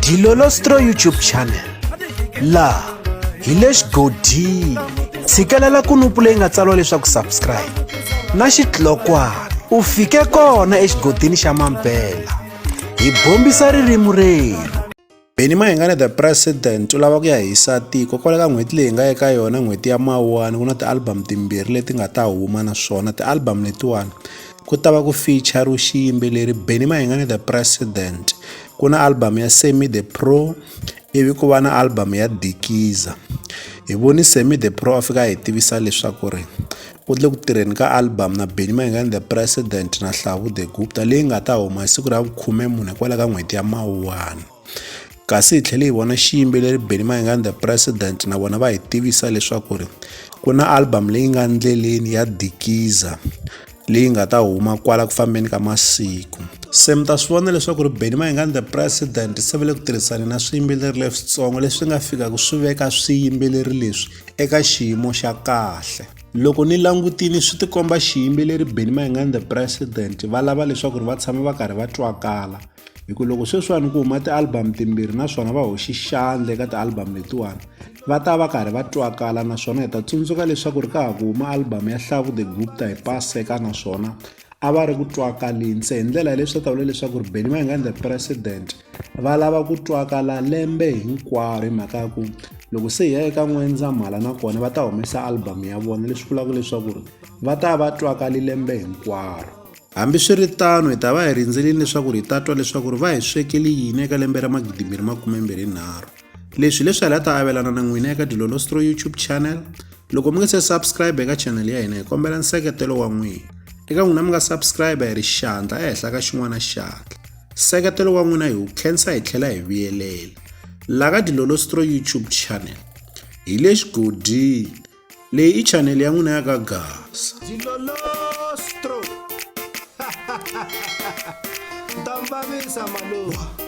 Dilolostro YouTube channel laha hi le xigodini. Tshikelela kunupu leyi nga tsariwa leswaku subscribe na xitlokwana u fike kona exigodini xa Mampela. Hi bombisa ririmi rero. Benny Mayengani the president u lava ku ya hisa tiko kwale ka n'hweti leyi nga eka yona n'hweti ya Mawuwani ku na ti-album timbirhi leti nga ta huma, naswona ti-album letiwani ku ta va ku feature xiyimbeleri Benny Mayengani the president. Ku na album ya Semi the Pro, ivi ku va na album ya Dikiza. Hi voni Semi the Pro a fika hi tivisa leswaku ri u tle ku tirheni ka album na Benny Mayengani the president na Hlavu the Gupta leyi nga ta huma hi siku ra vu 14 kwala ka n'hweti ya Mawuwani. Kasi hi tlhela hi vona xiyimbeleri Benny Mayengani the president na vona va hi tivisa leswaku ri ku na album leyi nga ndleleni ya Dikiza leyi nga ta huma kwala ku fambeni ka masiku. Se mi ta swi vona leswaku ri Benny Mayengani the president se va le ku tirhisana na swiyimbeleri leswitsongo leswi nga fikaka swi veka swiyimbeleri leswi eka xiyimo xa kahle. Loko ni langutini swi tikomba xiyimbeleri Benny Mayengani the president va lava leswaku ri va tshama va karhi va twakala, hikuva loko sweswiwani ku huma ti-album timbirhi naswona va hoxi xandla eka ti-album letiwani va ta va karhi va twakala. Naswona hi ta tsundzuka leswaku ri ka ha ku huma album ya Hlavu the Gupta hi Paseka, naswona a va ri ku twakaleni. Se hi ndlela ya leswi ta vula leswaku ri Benny Mayengani the president va lava ku twakala lembe hinkwaro, hi mhaka ya ku loko se hi ya eka N'wendzamhala nakona va ta humesa album ya vona, leswi vulaka leswaku ri va ta va twakali lembe hinkwaro. Hambiswiritano hi ta va hi rindzerile leswaku ri hi ta twa leswaku ri va hi swekeli yini eka lembe ra 2023. Leswi hi ta avelana na n'wina eka Dilolostro YouTube channel. Loko mi nga se subscribe eka channel ya hina hi kombela nseketelo wa n'wina. Eka n'wina mi nga subscribe hi ri xandla ehenhla ka xin'wana xandla. Nseketelo wa n'wina hi wu khensa hi tlhela hi vuyelela. Laha ka Dilolostro YouTube channel hi le xigodini, leyi i channel ya n'wina ya ka Gasa. Dilolostro. Ndambavisa maluva.